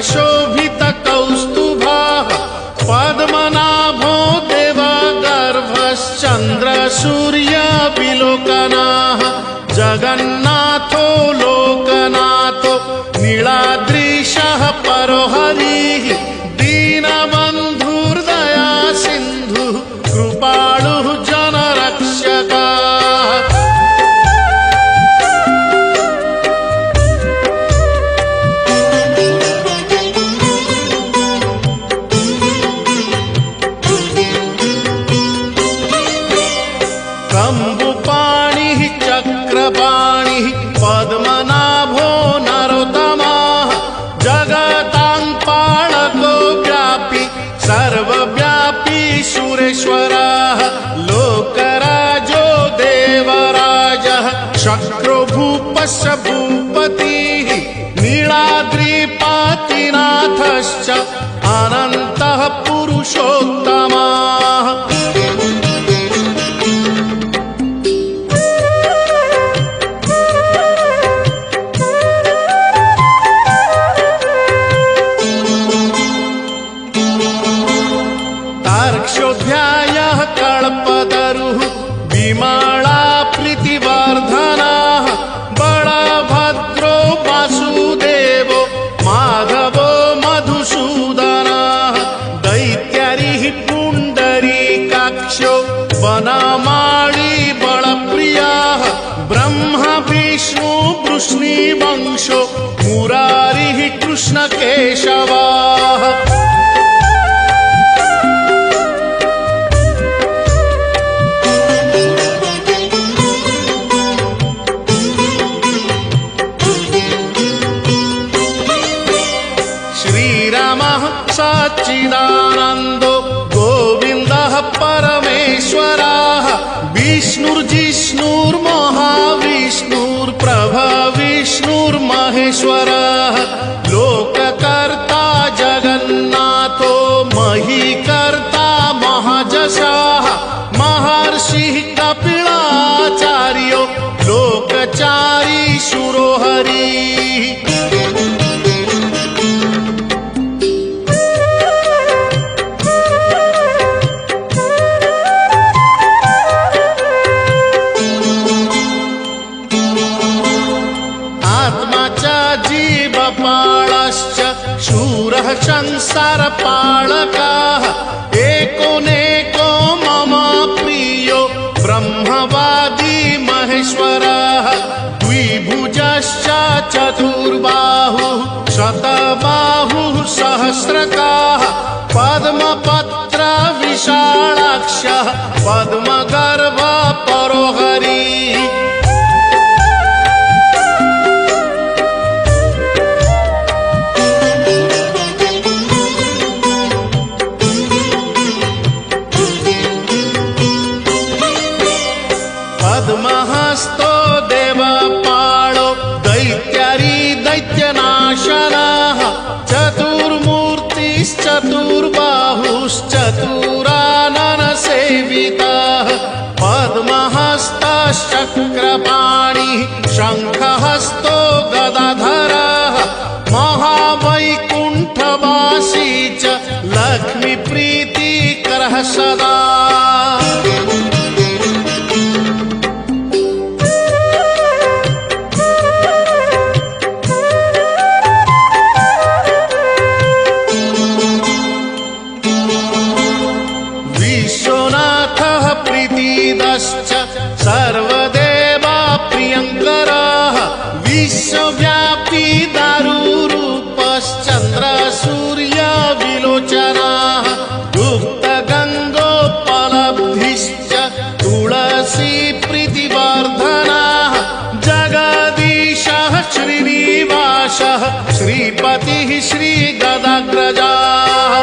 शोभित कौस्तुभः पद्मनाभो देवगर्भश्चन्द्र सूर्य विलोकनः जगन्नाथो लोकनाथो नीलाद्रीशः परो हरिः दीनबन्धुर्दया सिन्धुः कृपालुः जनरक्षकः। कम्बुपाणिः चक्रपाणिः पद्मनाभो नरोत्तमः जगतां पालको व्यापी सर्वव्यापी सुरेश्वरः लोकराजो देवराजः शक्रो भूपस्य भूपतिः नीलाद्रिपातिनाथश्च अनन्तः पुरुषोत्तमः। तार्क्ष्योऽध्यायः कल्पतरुः विमला प्रीतिवर्धनः बलभद्रो वासुदेवो माधवो मधुसूदनः दैत्यारिः पुण्डरीकाक्षो वनमाली बलप्रियः ब्रह्मा विष्णु वृष्णिवंशो मुरारिः कृष्णकेशवः। श्रीरामः सच्चिदानन्दो गोविन्दः परमेश्वरः विष्णुर्जिष्णुर्महाविष्णुर्प्रभविष्णुर्महेश्वरः लोककर्ता जगन्नाथो महीकर्ता महाजशः महर्षिः कपिलाचार्यो लोकचारी सुरोहरिः। आत्मा च जीवपालश्च शूरः संसारपालकः एकोनेको मम प्रियो ब्रह्मवादी महेश्वरः द्विभुजश्च चतुर्बाहुः शतबाहुः सहस्रकः पद्मपत्र विशालाक्षः पद्मगर्भ परो हरिः। पद्महस्तो देवपालो दैत्यारी दैत्यनाशनः चतुर्मूर्तिश्चतुर्बाहुश्चतुराननसेवितः पद्महस्तश्चक्रपाणिः शङ्खहस्तो गदाधरः महावैकुण्ठवासी च लक्ष्मीप्रीतिकरः सदा। विश्वनाथः प्रीतिदश्च सर्वदेवा प्रियङ्करः विश्वव्यापी दारुरूपश्चन्द्र सूर्य विलोचनः गुप्तगङ्गोपलब्धिश्च तुलसी प्रीतिवर्धनः जगदीशः श्रीनिवासः श्रीपतिः श्रीगदाग्रजः।